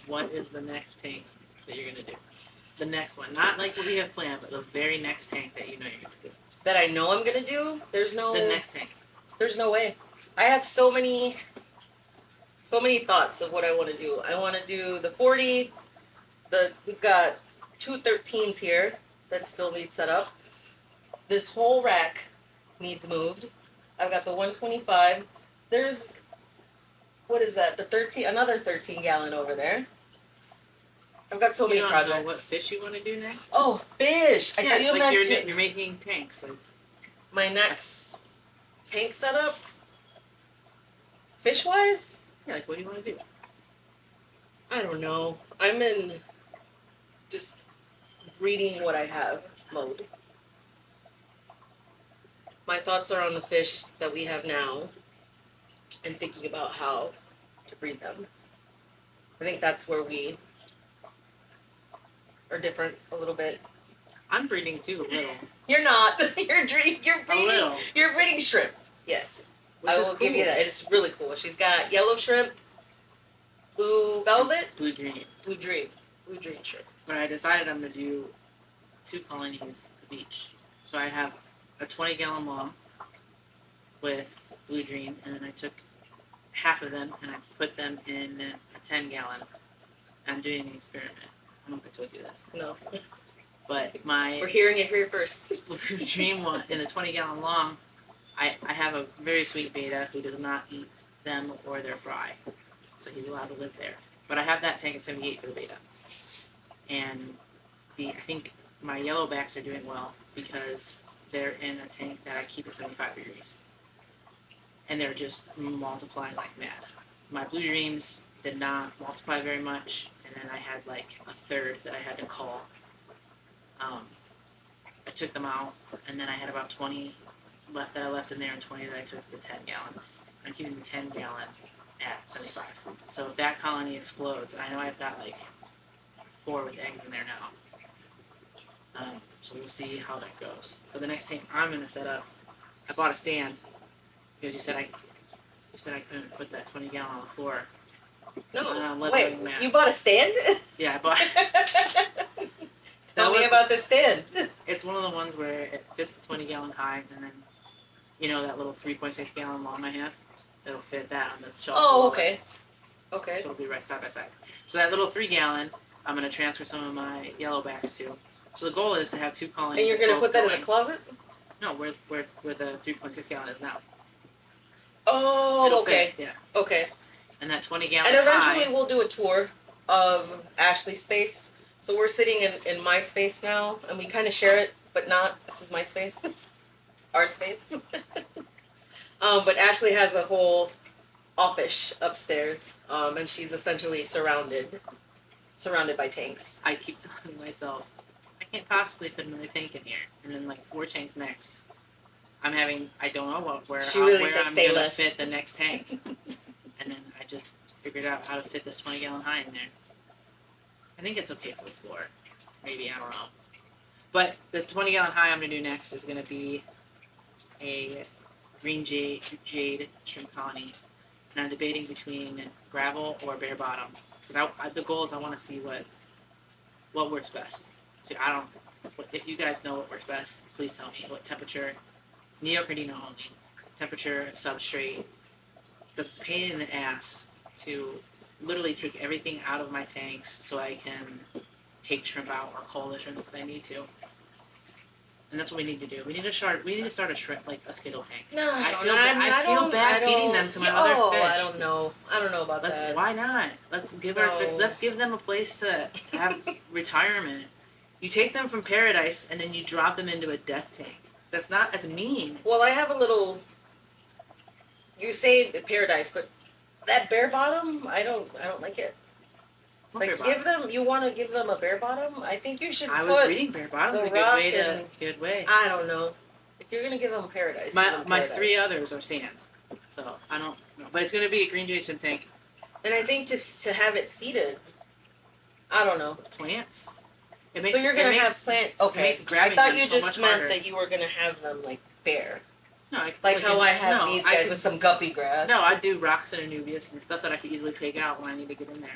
what is the next tank that you're gonna do? The next one, not like what we have planned, but the very next tank that you know you're gonna do. That I know I'm gonna do. There's no. The next tank. There's no way. I have so many thoughts of what I want to do. I want to do the 40. We've got two 13s here that still need set up. This whole rack needs moved. I've got the 125. There's, what is that? The 13, another 13 gallon over there. I've got so many projects. Know what fish you want to do next? Oh, fish! I thought you meant you're making tanks. Like my next tank setup. Fish wise? Yeah, like what do you want to do? I don't know. I'm in just reading what I have mode. My thoughts are on the fish that we have now and thinking about how to breed them. I think that's where we are different a little bit. I'm breeding too, a little. You're not. You're breeding shrimp. Yes. I will give you that. It's really cool. She's got yellow shrimp, blue velvet, blue dream shrimp. But I decided I'm gonna do 2 colonies at the beach. So I have a 20-gallon long with blue dream, and then I took half of them and I put them in a 10-gallon. I'm doing an experiment. I don't know if I told you this. No. But we're hearing it here first. Blue dream one in the 20-gallon long. I have a very sweet beta who does not eat them or their fry, so he's allowed to live there. But I have that tank at 78 for the beta, and I think my yellowbacks are doing well because they're in a tank that I keep at 75 degrees, and they're just multiplying like mad. My blue dreams did not multiply very much, and then I had like a third that I had to call. I took them out, and then I had about 20 left that I left in there, and 20 that I took the 10-gallon. I'm keeping the 10-gallon at 75. So if that colony explodes, I know I've got like 4 with eggs in there now. So we'll see how that goes. For the next tank I'm gonna set up, I bought a stand because you said I couldn't put that 20-gallon on the floor. No, wait, you bought a stand? Yeah, I bought. Tell me about the stand. It's one of the ones where it fits the 20-gallon high, and then that little 3.6-gallon long I have, it'll fit that on the shelf. Oh, okay. Okay. So it'll be right side by side. So that little 3-gallon, I'm gonna transfer some of my yellowbacks to. So the goal is to have 2 colonies. And you're gonna put that in the closet? No, where the 3.6-gallon is now. Oh, it'll okay. Fit, yeah. Okay. And that 20-gallon. And eventually we'll do a tour of Ashley's space. So we're sitting in my space now, and we kind of share it, but not. This is my space, our space. But Ashley has a whole office upstairs, and she's essentially surrounded by tanks. I keep telling myself, I can't possibly fit another tank in here, and then like 4 tanks next. I don't know where I'm gonna fit the next tank, and then I just figured out how to fit this 20-gallon high in there. I think it's okay for the floor. Maybe, I don't know. But this 20-gallon high I'm going to do next is going to be a green jade shrimp colony. And I'm debating between gravel or bare bottom. Because the goal is I want to see what works best. So if you guys know what works best, please tell me. What temperature, neoprene only, temperature, substrate. This is a pain in the ass to literally take everything out of my tanks so I can take shrimp out or cull the shrimps that I need to. And that's what we need to do. We need to start a shrimp, like a skittle tank. No, I feel bad feeding them to my other fish. I don't know about that. Why not? Let's give them a place to have retirement. You take them from paradise and then you drop them into a death tank. That's mean. Well, I have a little. You say paradise, but that bare bottom, I don't like it. Like you want to give them a bare bottom? I think you should. I was reading bare bottom. A good way. I don't know. If you're gonna give them paradise, my 3 others are sand, so I don't know. But it's gonna be a green jade shrimp tank. And I think to have it seeded, I don't know. Plants. So you're gonna have plant. Okay. I thought you just meant that you were gonna have them like bare. No, like how I have these guys with some guppy grass. No, I do rocks and anubias and stuff that I could easily take out when I need to get in there.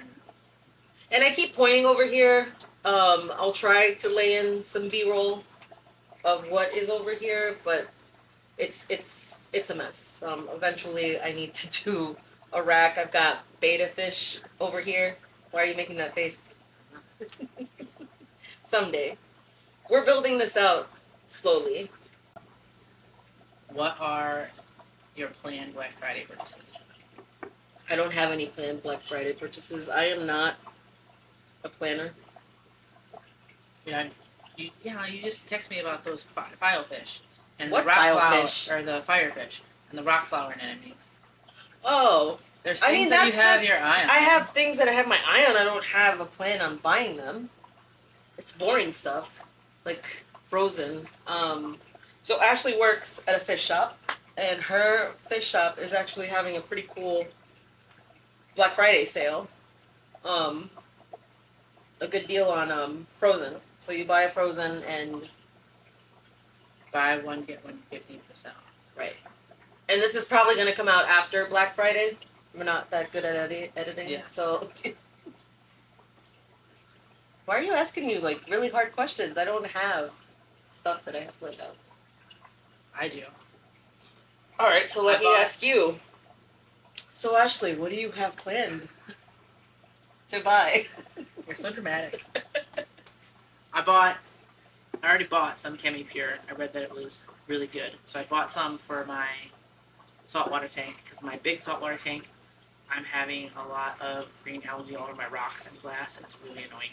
And I keep pointing over here. I'll try to lay in some B-roll of what is over here, but it's a mess. Eventually, I need to do a rack. I've got beta fish over here. Why are you making that face? Someday. We're building this out slowly. What are your planned Black Friday purchases? I don't have any planned Black Friday purchases. I am not a planner. Yeah, you just text me about those filefish and What the rock flower filefish? or the firefish and the rock flower anemones. Oh, There's things that you have your eye on. I have things that I have my eye on. I don't have a plan on buying them. It's boring stuff, like frozen. So Ashley works at a fish shop, and her fish shop is actually having a pretty cool Black Friday sale. A good deal on frozen. So you buy a frozen and buy one get one 15% off. Right. And this is probably going to come out after Black Friday. We're not that good at editing, yeah. So why are you asking me like really hard questions? I don't have stuff that I have planned out. I do. All right, so let me ask you. So Ashley, what do you have planned to buy? You're so dramatic. I already bought some Chemipure. I read that it was really good. So I bought some for my saltwater tank, because my big saltwater tank, I'm having a lot of green algae all over my rocks and glass, and it's really annoying.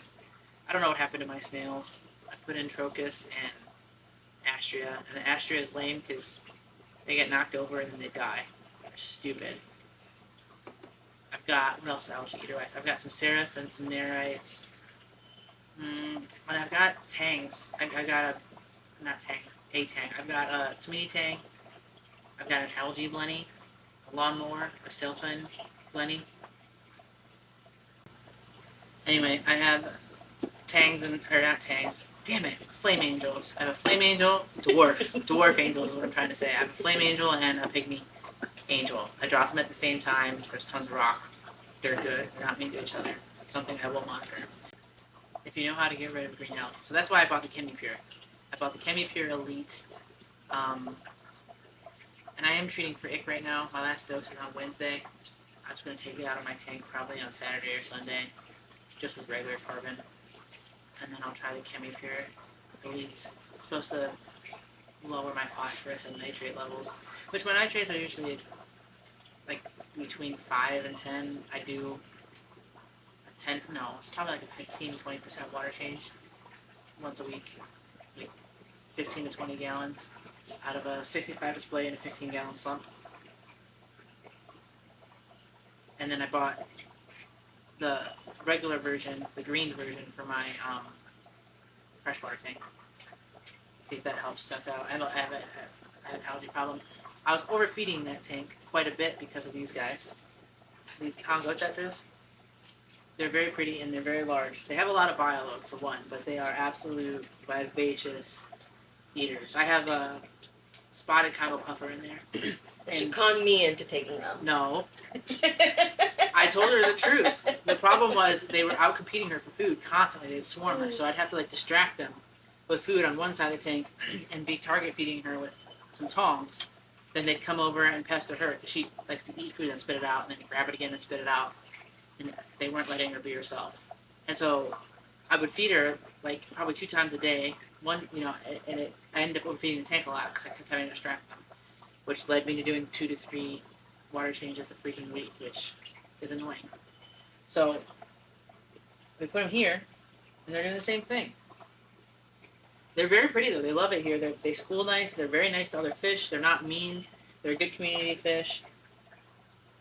I don't know what happened to my snails. I put in Trocus and Astrea, and the Astrea is lame because they get knocked over and then they die. They're stupid. I've got, what else algae eater-wise? I've got some Ceras and some Nerites. And I've got tangs. I got a tang. I've got a Tomini tang. I've got an algae blenny, a lawnmower, a sailfin blenny. Anyway, I have tangs or not tangs. Damn it, flame angels. I have a flame angel, dwarf angel is what I'm trying to say. I have a flame angel and a pygmy angel. I dropped them at the same time. There's tons of rock. They're good. They're not mean to each other. It's something I will monitor. If you know how to get rid of green algae. So that's why I bought the Chemipure. I bought the Chemipure Elite. And I am treating for ick right now. My last dose is on Wednesday. I was going to take it out of my tank probably on Saturday or Sunday, just with regular carbon. And then I'll try the Chemipure Elite. It's supposed to lower my phosphorus and nitrate levels, which my nitrates are usually like between 5 and 10. I do 10, no, it's probably like a 15-20% water change once a week. Like 15 to 20 gallons out of a 65 display in a 15-gallon slump. And then I bought the regular version, the green version for my freshwater tank. See if that helps suck out. I have an algae problem. I was overfeeding that tank quite a bit because of these guys. These Congo tetras. They're very pretty and they're very large. They have a lot of bioload for one, but they are absolute vivacious eaters. I have a spotted Congo puffer in there. She conned me into taking them. No. I told her the truth. The problem was they were out competing her for food constantly. They'd swarm her, so I'd have to like distract them with food on one side of the tank and be target feeding her with some tongs. Then they'd come over and pester her because she likes to eat food and spit it out, and then grab it again and spit it out. And they weren't letting her be herself. And so I would feed her like probably 2 times a day. One, I ended up overfeeding the tank a lot because I kept having to distract them, which led me to doing 2 to 3 water changes a freaking week, which is annoying. So we put them here, and they're doing the same thing. They're very pretty though. They love it here. They school nice. They're very nice to other fish. They're not mean. They're a good community fish.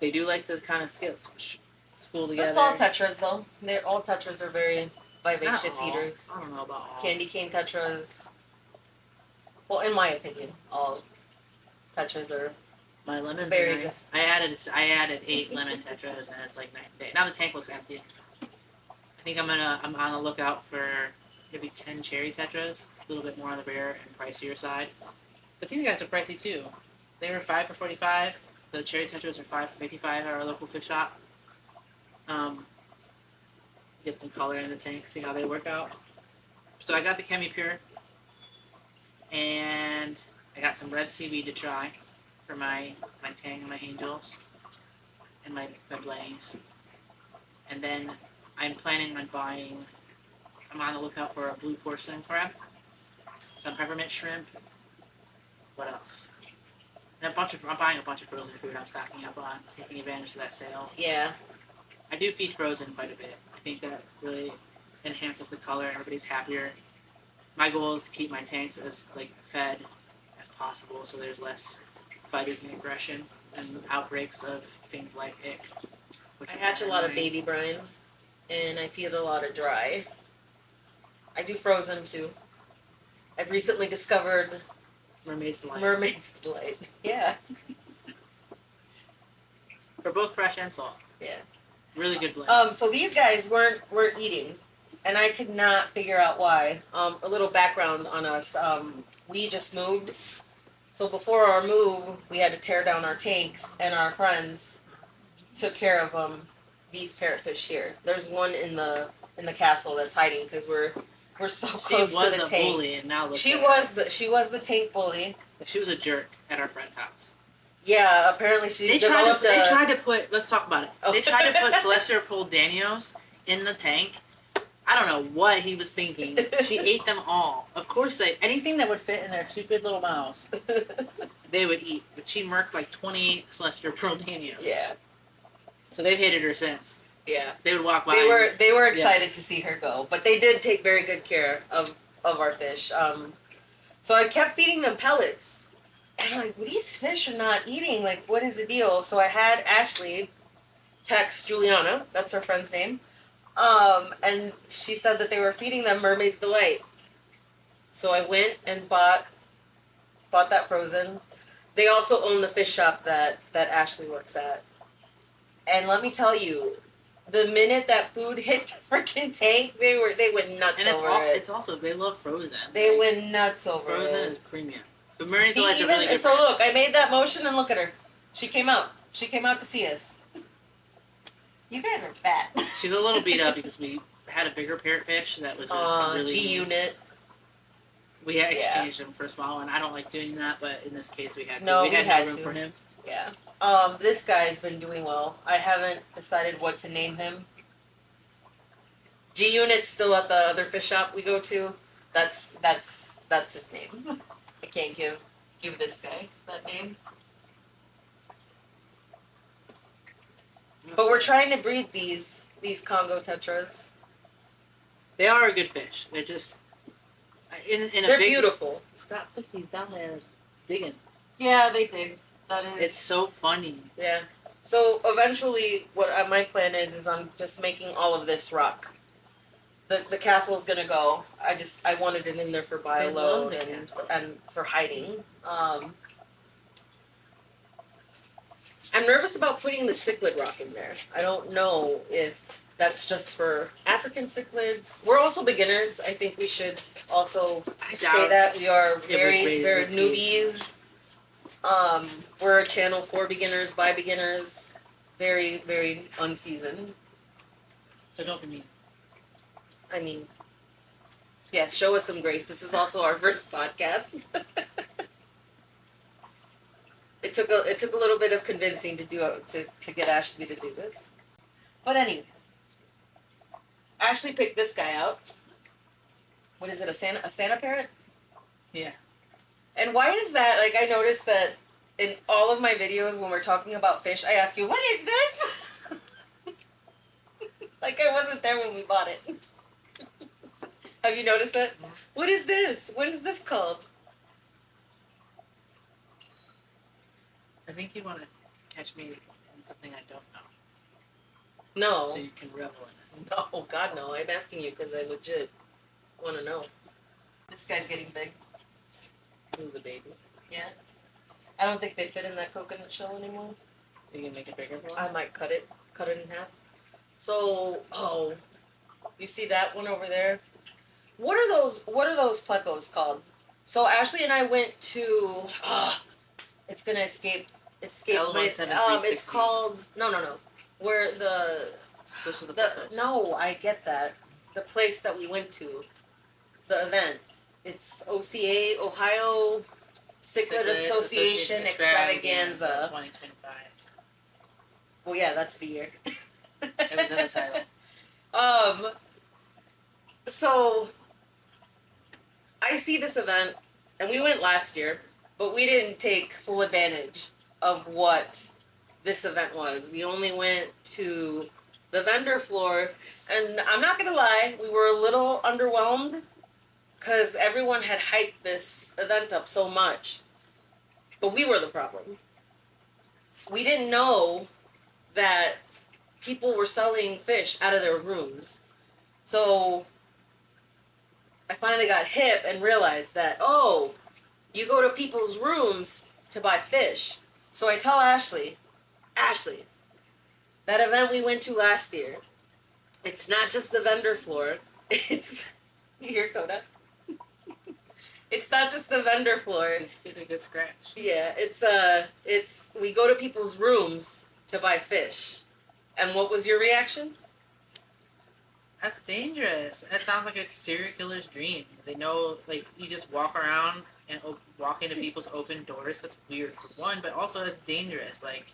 They do like to kind of school together. That's all tetras though. All tetras are very vivacious eaters. I don't know about all. Candy cane tetras. Well, in my opinion, all tetras are my lemons very are nice. I added 8 lemon tetras, and it's like night and day. Now the tank looks empty. I think I'm on the lookout for maybe 10 cherry tetras, a little bit more on the rare and pricier side. But these guys are pricey too. They were 5 for $45. The cherry tetras are 5 for $55 at our local fish shop. get some color in the tank, see how they work out. So I got the Chemipure, and I got some red seaweed to try for my tang, my angels, and my blennies. And then I'm planning on buying. I'm on the lookout for a blue porcelain crab, some peppermint shrimp. What else? And I'm buying a bunch of frozen food. I'm stocking up on, taking advantage of that sale. Yeah. I do feed frozen quite a bit. I think that really enhances the color. Everybody's happier. My goal is to keep my tanks as fed as possible, so there's less fighting and aggression and outbreaks of things like ick. I hatch a lot of baby brine, and I feed a lot of dry. I do frozen too. I've recently discovered Mermaid's Delight. Mermaid's Delight. Yeah. For both fresh and salt. Yeah. Really good blend. So these guys weren't eating, and I could not figure out why. A little background on us. We just moved. So before our move, we had to tear down our tanks, and our friends took care of these parrotfish here. There's one in the castle that's hiding because we're so close to the tank. She was a bully, and now look she was the tank bully. She was a jerk at our friend's house. Yeah, apparently they tried to put. Let's talk about it. Oh. They tried to put Celestial Pearl Danios in the tank. I don't know what he was thinking. She ate them all. Of course, anything that would fit in their stupid little mouths, they would eat. But she murked like 20 Celestial Pearl Danios. Yeah. So they've hated her since. Yeah. They would walk by. They were excited to see her go, but they did take very good care of our fish. So I kept feeding them pellets. And I'm like, well, these fish are not eating. Like, what is the deal? So I had Ashley text Juliana. That's her friend's name. And she said that they were feeding them Mermaid's Delight. So I went and bought that frozen. They also own the fish shop that Ashley works at. And let me tell you, the minute that food hit the freaking tank, they went nuts over it. It's also, they love frozen. They went nuts over it. Frozen is premium. But Mermaid's Delight's a really good So look, I made that motion and look at her. She came out. She came out to see us. You guys are fat. She's a little beat up because we had a bigger parrotfish that was just really... G-unit. We had exchanged him for a small one. I don't like doing that, but in this case we had to. No, we had no room for him. Yeah. This guy's been doing well. I haven't decided what to name him. G-Unit's still at the other fish shop we go to. That's his name. I can't give this guy that name. But we're trying to breed these Congo tetras. They are a good fish. They're just they're beautiful. Stop! Look, he's down there digging. Yeah, they dig. That is. It's so funny. Yeah. So eventually, what my plan is I'm just making all of this rock. The castle's gonna go. I wanted it in there for bioload and for hiding. I'm nervous about putting the cichlid rock in there. I don't know if that's just for African cichlids. We're also beginners. I think we should also say that we are very newbies. We're a channel for beginners, by beginners, very, very unseasoned. So don't be mean. I mean, yeah, show us some grace. This is also our first podcast. It took a little bit of convincing to get Ashley to do this. But anyways, Ashley picked this guy out. What is it? A Santa parrot? Yeah. And why is that? Like, I noticed that in all of my videos when we're talking about fish, I ask you, what is this? Like I wasn't there when we bought it. Have you noticed it? What is this? What is this called? I think you want to catch me in something I don't know. No. So you can revel in it. No, God no. I'm asking you because I legit want to know. This guy's getting big. He was a baby. Yeah. I don't think they fit in that coconut shell anymore. You can make it bigger for him? I might cut it in half. So, you see that one over there? What are those plecos called? So Ashley and I went to. It's gonna escape. It's called no. Where the Those are the photos. No, I get that. The place that we went to, the event, it's OCA, Ohio Cichlid Association Extravaganza. 2025. Well, yeah, that's the year. It was in the title. So I see this event, and we went last year, but we didn't take full advantage of what this event was. We only went to the vendor floor, and I'm not gonna lie, we were a little underwhelmed because everyone had hyped this event up so much, but we were the problem. We didn't know that people were selling fish out of their rooms. So I finally got hip and realized that, oh, you go to people's rooms to buy fish. So I tell Ashley, that event we went to last year, it's not just the vendor floor. It's, you hear Coda? It's not just the vendor floor. Just get a good scratch. Yeah, it's we go to people's rooms to buy fish. And what was your reaction? That's dangerous. That sounds like a serial killer's dream. They know, like, you just walk around and walk into people's open doors. That's weird for one, but also that's dangerous. Like,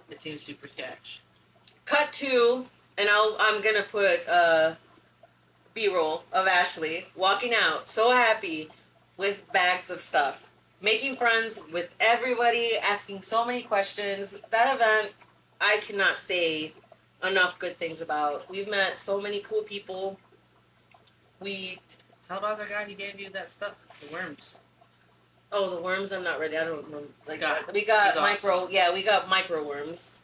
it seems super sketch. Cut to, and I'm gonna put B-roll of Ashley walking out, so happy, with bags of stuff, making friends with everybody, asking so many questions. That event, I cannot say enough good things about. We've met so many cool people. Tell about the guy who gave you that stuff, the worms. Oh, the worms, I'm not ready. I don't know. Like, Scott. we got He's micro, awesome. Yeah, we got micro worms.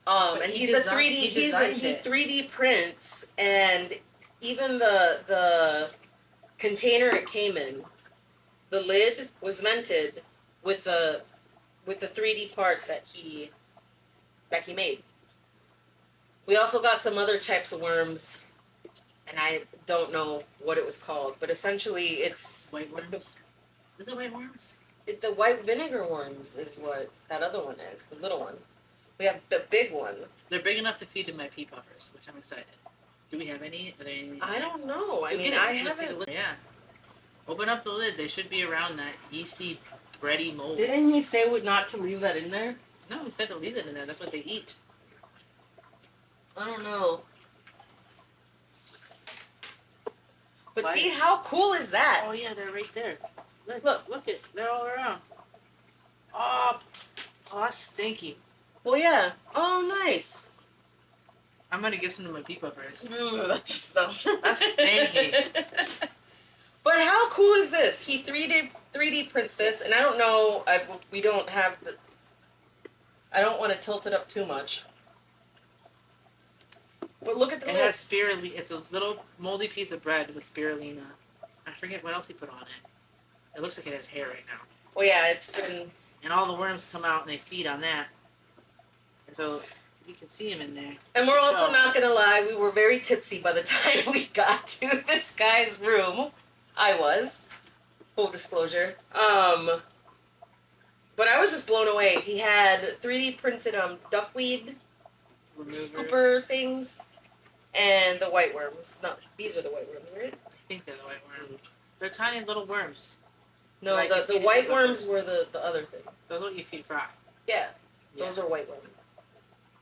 And he 3D prints, and even the container it came in, the lid was vented with the 3D part that he made. We also got some other types of worms, and I don't know what it was called, but essentially it's White worms? Is it white worms? The white vinegar worms is what that other one is, the little one. We have the big one. They're big enough to feed to my pea puffers, which I'm excited. Do we have any? Are there any? I don't know. I mean, I haven't. Yeah. Open up the lid. They should be around that yeasty, bready mold. Didn't he say not to leave that in there? No, he said to leave it in there. That's what they eat. I don't know. But see, how cool is that? Oh yeah, they're right there. Look it. They're all around. Oh, that's stinky. Well, yeah. Oh, nice. I'm gonna give some to my pea puffers. Ooh, that just smells. That's stinky. But how cool is this? He 3D prints this, and I don't know. We don't have the. I don't want to tilt it up too much. But look at the It lid. has spirulina. It's a little moldy piece of bread with spirulina. I forget what else he put on it. It looks like it has hair right now. Well, yeah, it's been. And all the worms come out and they feed on that. And so you can see them in there. And we're also not gonna lie, we were very tipsy by the time we got to this guy's room. I was. Full disclosure. But I was just blown away. He had 3D printed duckweed Removers. scooper things and the white worms. No, these are the white worms, right? I think they're the white worms. They're tiny little worms. No, Like the white worms were the other thing. Those are what you feed fry. Yeah, those are white worms.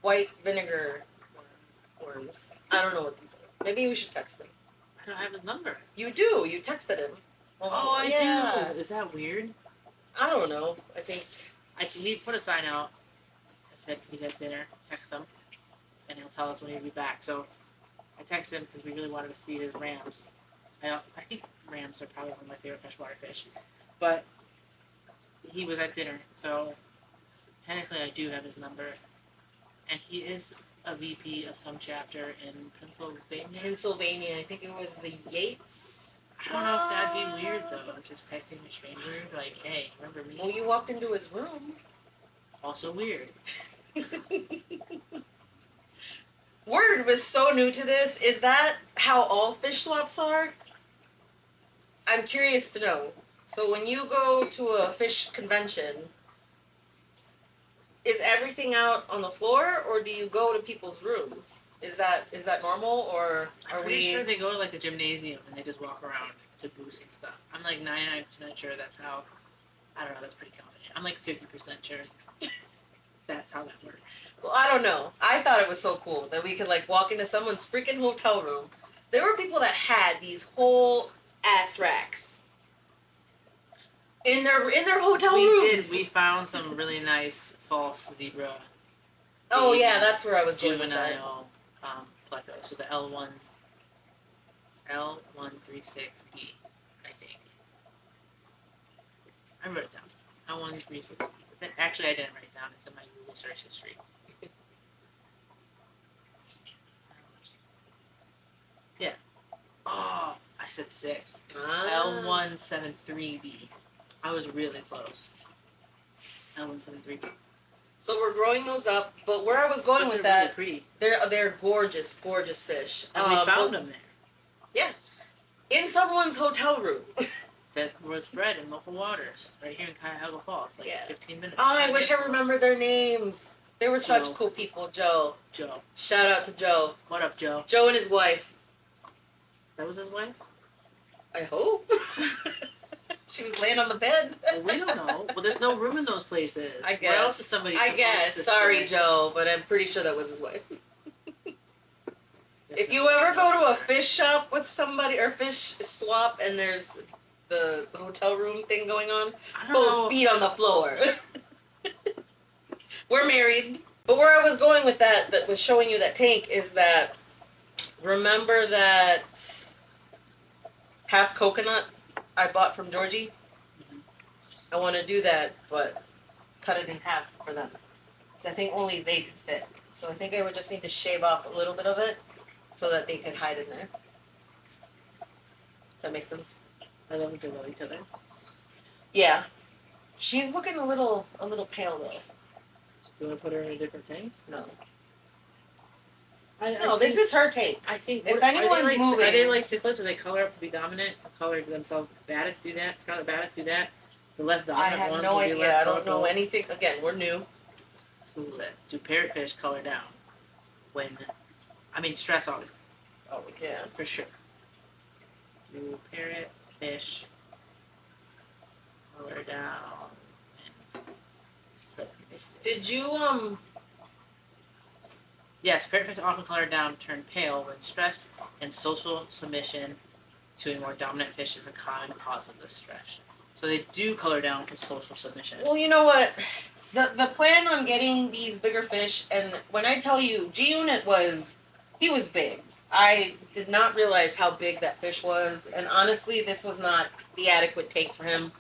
White vinegar worms. I don't know what these are. Maybe we should text him. I don't have his number. You do. You texted him. Oh, I do. Is that weird? I don't know. I think we put a sign out that said he's at dinner. Text him, and he'll tell us when he'll be back. So I texted him because we really wanted to see his rams. I think rams are probably one of my favorite freshwater fish, but he was at dinner, so technically I do have his number, and he is a VP of some chapter in Pennsylvania. I think it was the Yates. I don't know if that'd be weird though, just texting a stranger like, "Hey, remember me?" Well, you walked into his room. Also weird. Word was so new to this. Is that how all fish swaps are? I'm curious to know. So when you go to a fish convention, is everything out on the floor, or do you go to people's rooms? Is that normal, or are I'm pretty sure they go to like a gymnasium and they just walk around to boost and stuff. I'm like 99% sure that's how. I don't know. That's pretty confident. I'm like 50% sure that's how that works. Well, I don't know. I thought it was so cool that we could like walk into someone's freaking hotel room. There were people that had these whole ass racks in their hotel rooms. We found some really nice false zebra. Oh yeah, that's where I was going juvenile pleco. So the L136B, I think. I wrote it down. L136B. Actually, I didn't write it down. It's in my Google search history. Yeah. Oh, I said 6. L173B. I was really close. L173B. So we're growing those up, but where I was going with that, really they're gorgeous, gorgeous fish. And we found them there. Yeah, in someone's hotel room. That was bred in local waters, right here in Cuyahoga Falls, 15 minutes. Oh, I wish I remembered their names. They were such cool people. Joe. Shout out to Joe. What up, Joe? Joe and his wife. That was his wife? I hope. She was laying on the bed. Well, we don't know. Well, there's no room in those places. I guess. Where else is somebody? I guess. Sorry, Joe, but I'm pretty sure that was his wife. If you ever go to a fish shop with somebody or fish swap and there's the hotel room thing going on, both feet on the floor. We're married. But where I was going with that was showing you that tank is that, remember that half coconut I bought from Georgie? Mm-hmm. I want to do that, but cut it in half for them. So I think only they could fit. So I think I would just need to shave off a little bit of it so that they could hide in there. That makes sense? I love it. They love each other. Yeah. She's looking a little pale though. You want to put her in a different tank? No. No, this is her tank. I think if anyone's moving, are they like cichlids? Or they color up to be dominant? Color themselves. Baddest do that. Scarlet baddest do that. The less dominant ones. I have no idea. I don't know anything. Again, we're new. Let's Google it. Do parrotfish color down? Stress always. Always. Yeah, for sure. Do parrotfish color down? Did you Yes, parrotfish often color down, turn pale when stressed, and social submission to a more dominant fish is a common cause of this stress. So they do color down for social submission. Well, you know what? The plan on getting these bigger fish, and when I tell you, G-Unit he was big. I did not realize how big that fish was, and honestly, this was not the adequate take for him.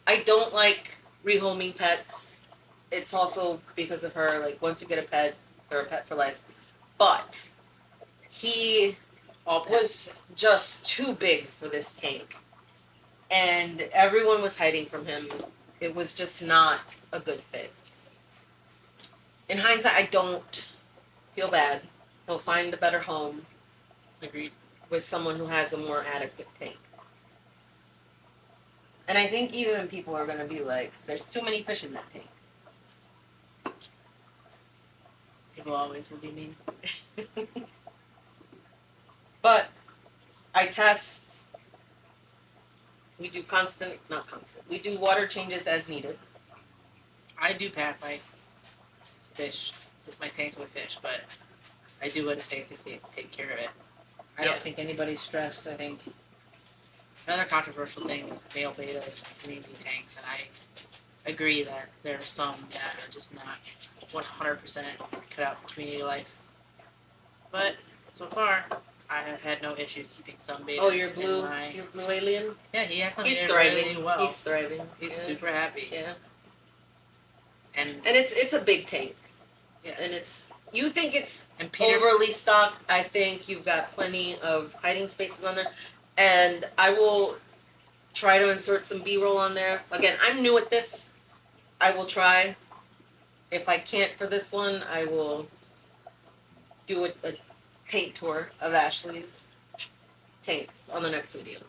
I don't like rehoming pets. It's also because of her, like, once you get a pet, they're a pet for life. But he was just too big for this tank. And everyone was hiding from him. It was just not a good fit. In hindsight, I don't feel bad. He'll find a better home. Agreed. With someone who has a more adequate tank. And I think even people are going to be like, there's too many fish in that tank. People always will be mean. But I test. We do we do water changes as needed. I do pack my tanks with fish, but I do what it takes to take care of it. I don't think anybody's stressed. I think another controversial thing is male betas and community tanks, and I agree that there are some that are just not 100% cut out for community life. But so far, I have had no issues keeping some betas. Oh, your blue alien? Yeah, he's thriving. Really well. He's thriving. He's super happy. Yeah. And it's a big tank. Yeah. And you think it's overly stocked. I think you've got plenty of hiding spaces on there. And I will try to insert some B-roll on there. Again, I'm new at this. I will try. If I can't for this one, I will do a tank tour of Ashley's tanks on the next video.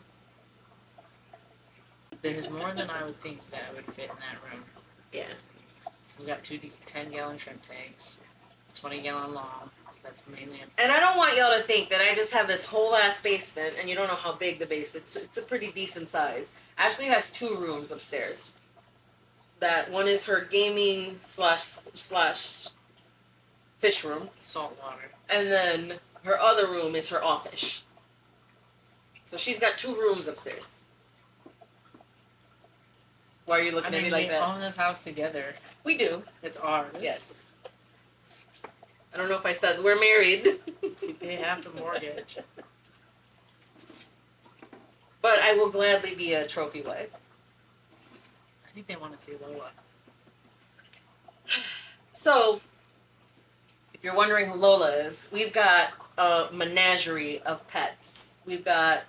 There's more than I would think that would fit in that room. Yeah. We got 2 10-gallon shrimp tanks, 20-gallon long, That's mainly. And I don't want y'all to think that I just have this whole ass basement, and you don't know how big the basement. It's a pretty decent size. Ashley has 2 rooms upstairs. That one is her gaming slash fish room, salt water, and then her other room is her office. So she's got 2 rooms upstairs. Why are you looking at me like that? We own this house together. We do. It's ours. Yes. I don't know if I said we're married. We pay half the mortgage. But I will gladly be a trophy wife. I think they want to see Lola. So, if you're wondering who Lola is, we've got a menagerie of pets. We've got...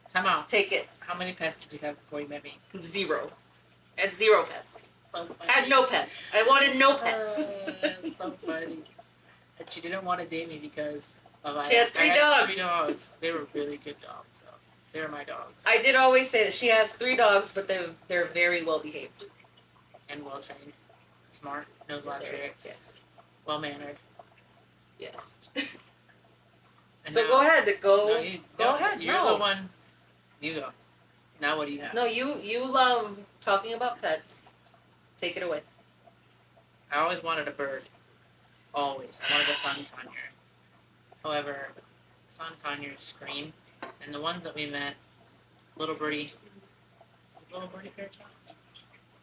Time out. Take it. How many pets did you have before you met me? 0. I had 0 pets. So funny. I had no pets. I wanted no pets. So funny. And she didn't want to date me because of she had 3 dogs. 3 dogs. They were really good dogs. So they were my dogs. I did always say that she has 3 dogs, but they're very well behaved. And well trained. Smart. Knows a lot of tricks. Yes. Well mannered. Yes. So go ahead. Go no, ahead. You're the one. You go. Now what do you have? No, you love talking about pets. Take it away. I always wanted a bird. Always. I wanted a sun conure. However, sun conures scream. And the ones that we met, little birdie. Is it little birdie parrot shop?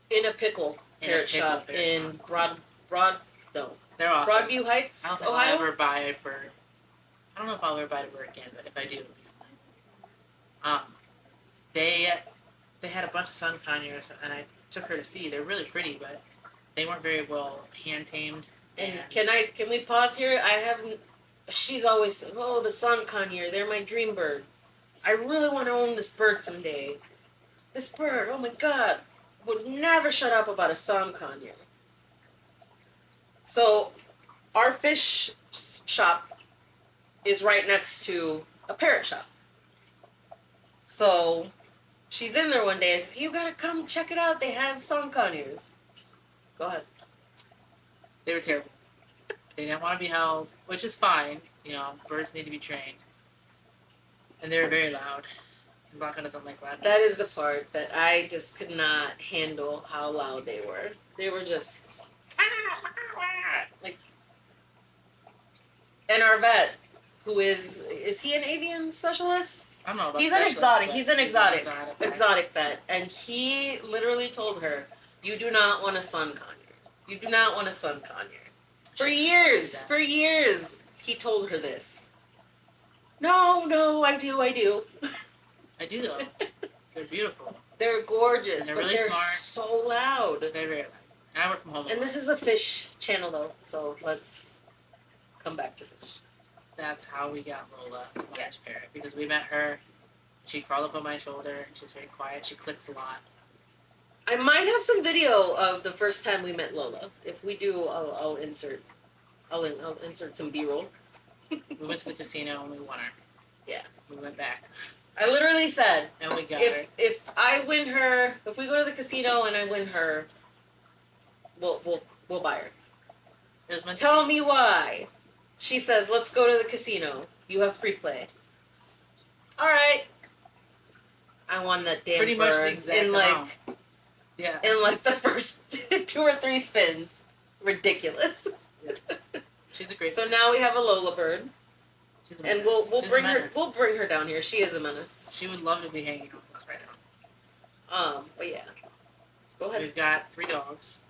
In a pickle parrot shop in Broad. No. They're awesome. Broadview Heights, I don't think Ohio. I'll ever buy a bird. I don't know if I'll ever buy a bird again, but if I do, it'll be fine. They had a bunch of sun conures, and I took her to see. They're really pretty, but they weren't very well hand tamed. And can we pause here? I haven't. She's always said, "Oh, the sun conure. They're my dream bird. I really want to own this bird someday. This bird. Oh my God, would never shut up about a sun conure." So, our fish shop is right next to a parrot shop. So, she's in there one day and said, "You gotta come check it out. They have sun conures." Go ahead. They were terrible. They didn't want to be held, which is fine. You know, birds need to be trained. And they were very loud. And Blanca doesn't like loud. That is the part that I just could not handle how loud they were. They were just like. And our vet, who is he an avian specialist? I don't know about He's an exotic. He's an exotic exotic vet, and he literally told her, "You do not want a sun conure. You do not want a sun conure." For years, he told her this. No, I do. I do though. They're beautiful. They're gorgeous, and they're but really they're smart. so loud. They're very loud. And I work from home. And this is a fish channel though, so let's come back to fish. That's how we got Lola, my parrot, because we met her. She crawled up on my shoulder, and she's very quiet. She clicks a lot. I might have some video of the first time we met Lola. If we do, I'll insert some B-roll. We went to the casino and we won her. Yeah. We went back. I literally said, and we got her. If I win her, if we go to the casino and I win her, we'll buy her. Tell me why. She says, "Let's go to the casino. You have free play." All right. I won that damn pretty bird much the exact amount. In like the first 2 or 3 spins. Ridiculous. Yeah. She's a great. So now we have a Lola bird. She's a menace. And we'll bring her. We'll bring her down here. She is a menace. She would love to be hanging out with us right now. But yeah. Go ahead. We've got 3 dogs.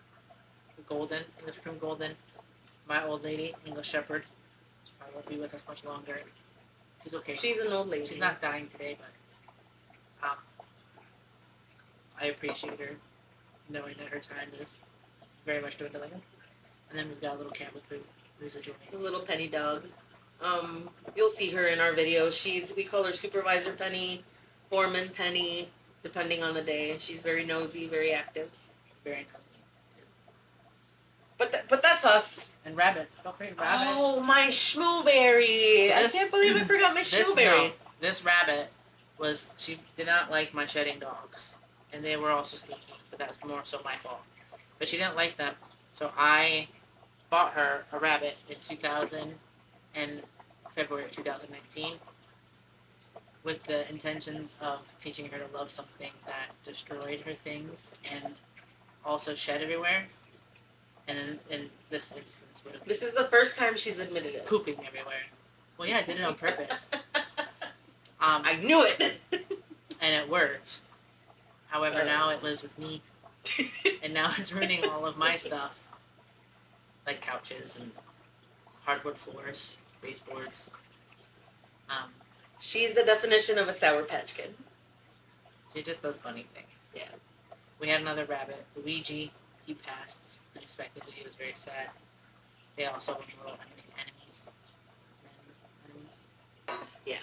Golden, English cream golden. My old lady, English shepherd. She probably won't be with us much longer. She's okay. She's an old lady. She's not dying today, but I appreciate her, knowing that her time is very much dwindling. And then we've got a little Chemipure, who's a joy. A little Penny dog. You'll see her in our videos. We call her Supervisor Penny, Foreman Penny, depending on the day. She's very nosy, very active. Very nosy. But that's us. And rabbits. Don't forget rabbit. Oh, my schmooberry. I can't believe I forgot my schmooberry. This rabbit she did not like my shedding dogs. And they were also stinky, but that's more so my fault. But she didn't like them. So I bought her a rabbit in 2008. in February of 2019 with the intentions of teaching her to love something that destroyed her things and also shed everywhere. And in this instance, would have this is the first time she's admitted it. Pooping everywhere. Well, yeah, I did it on purpose. I knew it! And it worked. However, now it lives with me. And now it's ruining all of my stuff. Like couches and hardwood floors, baseboards. She's the definition of a Sour Patch Kid. She just does bunny things. Yeah. We had another rabbit, Luigi. He passed unexpectedly. He was very sad. They also were enemies. Yeah.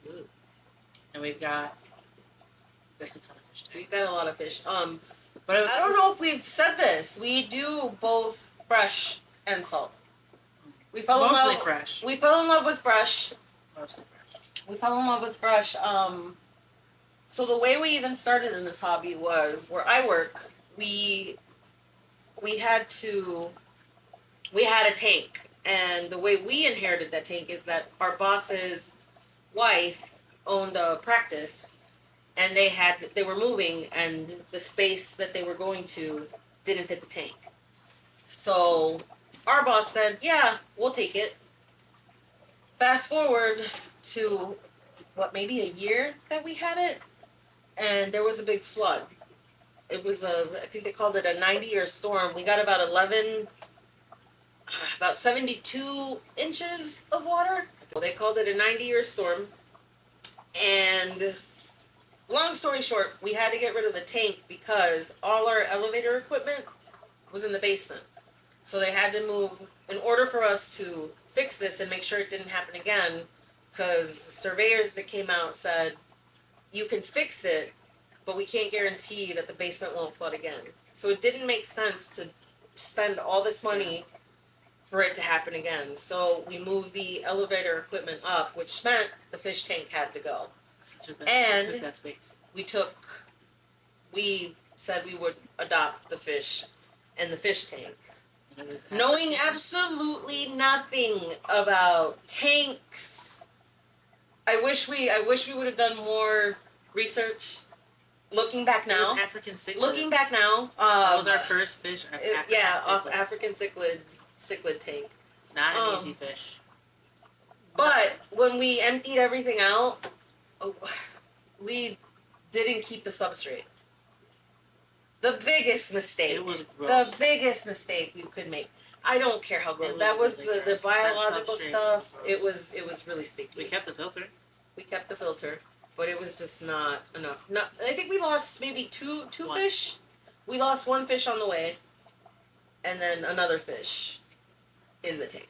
Ooh. And we've got just a ton of fish tanks. We've got a lot of fish. But I don't know if we've said this. We do both fresh and salt. We fell in love. Fresh. We fell in love with fresh. Mostly fresh. We fell in love with fresh. So the way we even started in this hobby was where I work. We had a tank, and the way we inherited that tank is that our boss's wife owned a practice, and they were moving, and the space that they were going to didn't fit the tank. So our boss said, "Yeah, we'll take it." Fast forward to maybe a year that we had it, and there was a big flood. It was I think they called it a 90-year storm. We got about 72 inches of water. Well, they called it a 90-year storm. And long story short, we had to get rid of the tank because all our elevator equipment was in the basement. So they had to move, in order for us to fix this and make sure it didn't happen again, because surveyors that came out said, you can fix it, but we can't guarantee that the basement won't flood again. So it didn't make sense to spend all this money for it to happen again. So we moved the elevator equipment up, which meant the fish tank had to go. Took And that space. we said we would adopt the fish and the fish tank. And knowing absolutely nothing about tanks. I wish we would have done more research. Looking back now, it was African cichlids. Looking back now, that was our first fish. African cichlid tank. Not an easy fish. But when we emptied everything out, we didn't keep the substrate. The biggest mistake. It was gross. The biggest mistake we could make. I don't care how gross. That was really the biological stuff. It was really sticky. We kept the filter. But it was just not enough. I think we lost maybe two fish. We lost one fish on the way, and then another fish in the tank.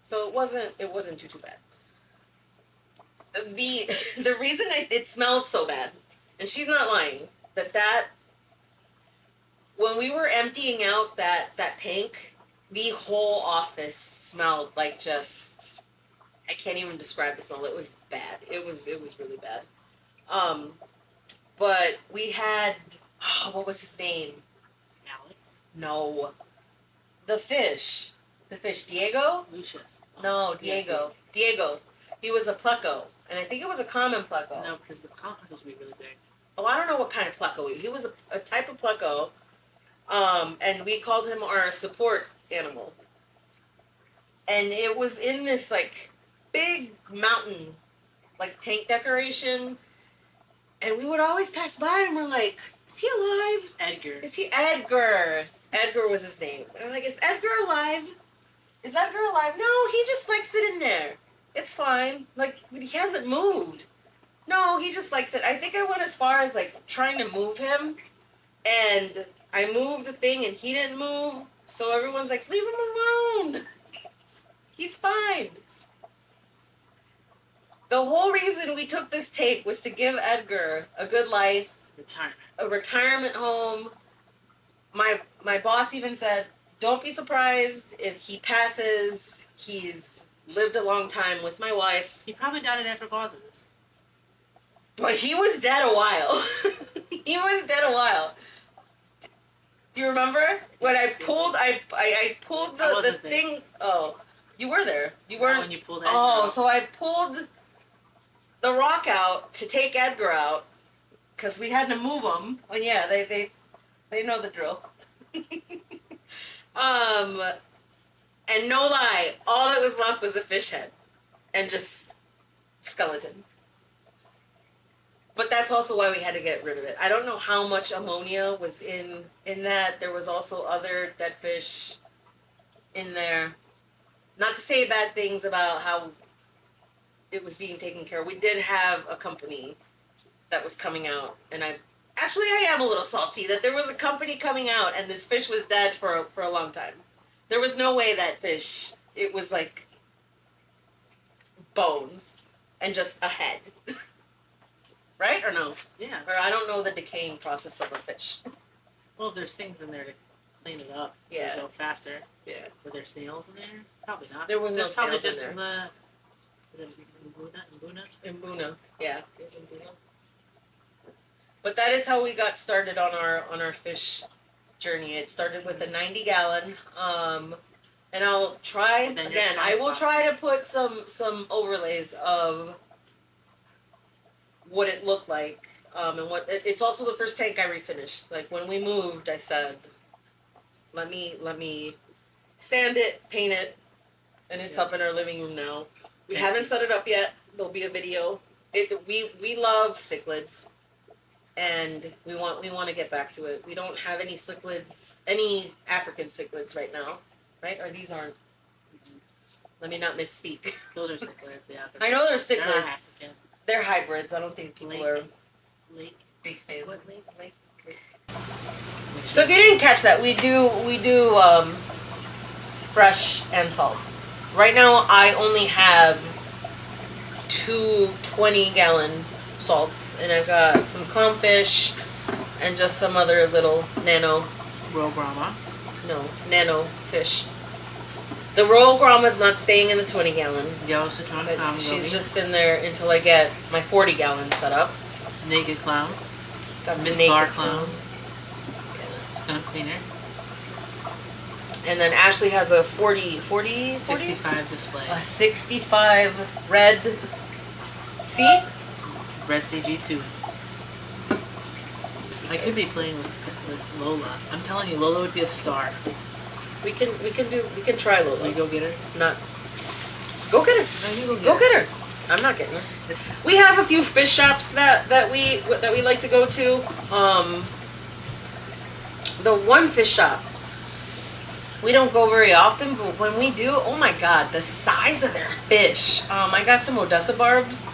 So it wasn't too bad. The reason it smelled so bad, and she's not lying, that when we were emptying out that tank, the whole office smelled like just, I can't even describe the smell. It was bad. It was really bad. But we had, what was his name? Alex? No. The fish, Diego? Lucius. No, Diego. Diego. He was a pleco, and I think it was a common pleco. No, because the common plecos were really big. Oh, I don't know what kind of pleco he was. A type of pleco, and we called him our support animal. And it was in this like big mountain, like tank decoration, and we would always pass by and we're like, is he alive? Edgar. Is he Edgar? Edgar was his name. And I'm like, is Edgar alive? Is Edgar alive? No, he just likes sitting there. It's fine. Like, he hasn't moved. No, he just likes it. I think I went as far as like trying to move him, and I moved the thing and he didn't move. So everyone's like, leave him alone. He's fine. The whole reason we took this take was to give Edgar a good life. A retirement home. My boss even said, don't be surprised if he passes. He's lived a long time with my wife. He probably died of natural causes. But he was dead a while. He was dead a while. Do you remember when I pulled the thing? Oh, You were there. You weren't. When you pulled Edgar out. So I pulled the rock out to take Edgar out because we had to move him. Oh yeah, they know the drill. And no lie, all that was left was a fish head and just skeleton. But that's also why we had to get rid of it. I don't know how much ammonia was in that. There was also other dead fish in there. Not to say bad things about how it was being taken care of. We did have a company that was coming out, and I am a little salty that there was a company coming out and this fish was dead for a long time. There was no way that fish, it was like bones and just a head. Right or no? Yeah. Or I don't know the decaying process of a fish. Well, if there's things in there to clean it up, yeah, go faster. Yeah. Were there snails in there? Probably not. There was no snails in there. Is it Mbuna. Yeah, it was Mbuna. But that is how we got started on our fish journey. It started with a 90-gallon. And I'll try again. I will try to put some overlays of what it looked like. And what it's also the first tank I refinished. Like when we moved, I said, let me sand it, paint it, and it's up in our living room now. We haven't set it up yet. There'll be a video. We love cichlids, and we want to get back to it. We don't have any cichlids, any African cichlids right now, right? Or these aren't. Let me not misspeak. Those are cichlids, yeah. I know they're cichlids. They're not African. They're hybrids. I don't think people are big fans. What lake? So if you didn't catch that, we do fresh and salt. Right now, I only have 2 20-gallon salts, and I've got some clownfish and just some other little nano fish. The Royal Grandma's not staying in the 20-gallon. She's just in there until I get my 40-gallon set up. Naked clowns. Got some Miss naked Bar clowns. Yeah. Skunk cleaner. And then Ashley has a 65 display. A 65 red C? Red CG2. I could be playing with Lola. I'm telling you, Lola would be a star. We can try Lola. Will you go get her? Not. Go get her. No, you go get her. I'm not getting her. We have a few fish shops that we like to go to. The one fish shop we don't go very often, but when we do, oh my god, the size of their fish. I got some Odessa barbs,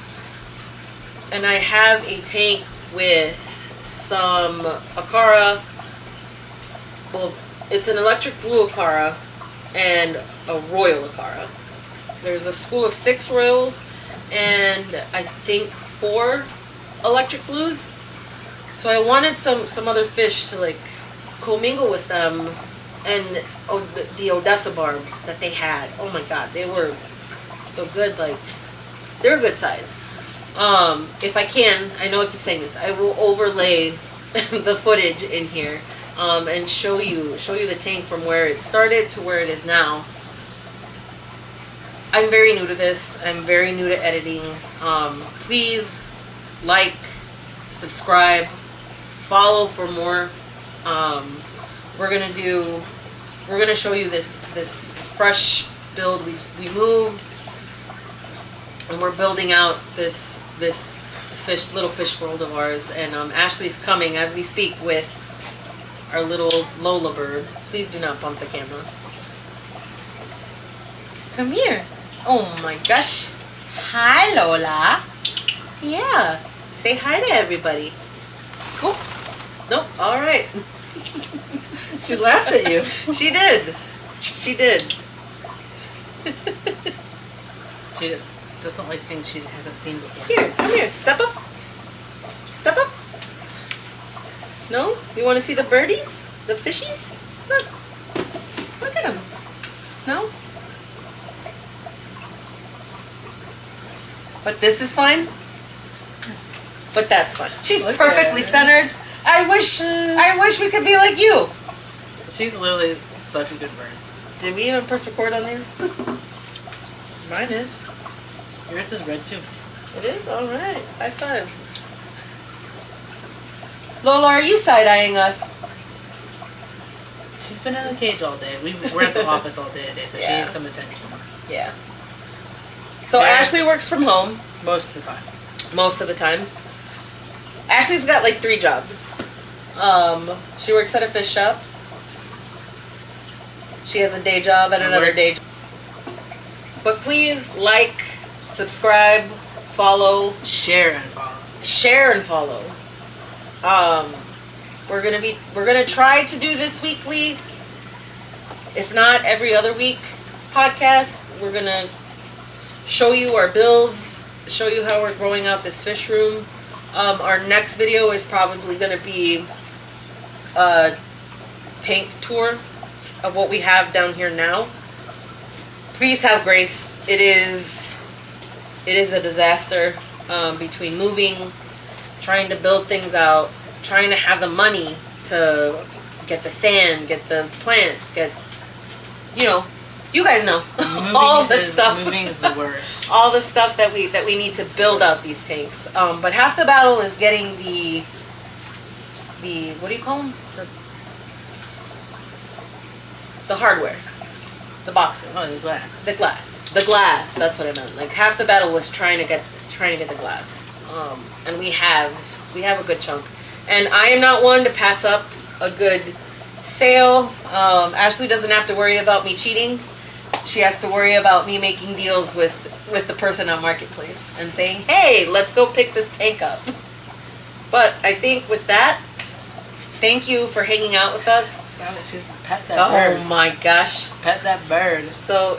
and I have a tank with some Acara. Well, it's an electric blue Acara and a royal Acara. There's a school of 6 royals and I think 4 electric blues. So I wanted some other fish to like commingle with them, and the Odessa barbs that they had. Oh my god, they were so good. Like, they're a good size. If I can, I know I keep saying this, I will overlay the footage in here and show you the tank from where it started to where it is now. I'm very new to this. I'm very new to editing. Please like, subscribe, follow for more. We're gonna show you this fresh build. We moved, and we're building out this little fish world of ours. And Ashley's coming as we speak with our little Lola bird. Please do not bump the camera. Come here. Oh my gosh. Hi, Lola. Yeah. Say hi to everybody. Cool. Nope. All right. She laughed at you. She did. She did. She doesn't like things she hasn't seen before. Here, come here. Step up. Step up. No? You want to see the birdies? The fishies? Look. Look at them. No? But this is fine. But that's fine. She's perfectly centered. I wish we could be like you. She's literally such a good bird. Did we even press record on these? Mine is. Yours is red too. It is? Alright. High five. Lola, are you side-eyeing us? She's been in the cage all day. We're at the office all day today, so she needs some attention. Yeah. So Ashley works from home. Most of the time. Most of the time. Ashley's got like 3 jobs. She works at a fish shop. She has a day job and another day job. But please like, subscribe, follow, share and follow. Share and follow. We're gonna try to do this weekly. If not every other week podcast. We're gonna show you our builds, show you how we're growing out this fish room. Our next video is probably gonna be a tank tour of what we have down here now. Please have grace. It is a disaster between moving, trying to build things out, trying to have the money to get the sand, get the plants, get, you guys know all the stuff. Moving is the worst. All the stuff that we need to build out these tanks. But half the battle is getting the what do you call them? The hardware, the boxes. Oh, the glass. The glass. That's what I meant. Like half the battle was trying to get the glass. And we have a good chunk. And I am not one to pass up a good sale. Ashley doesn't have to worry about me cheating. She has to worry about me making deals with the person on Marketplace and saying, hey, let's go pick this tank up. But I think with that, thank you for hanging out with us. Just pet that bird. Oh my gosh. Pet that bird. So,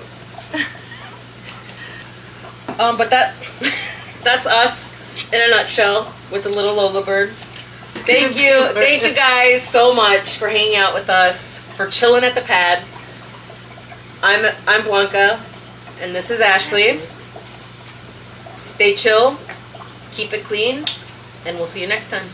but that's us in a nutshell with the little Lola bird. Thank you guys so much for hanging out with us, for chilling at the pad. I'm Blanca, and this is Ashley. Stay chill, keep it clean, and we'll see you next time.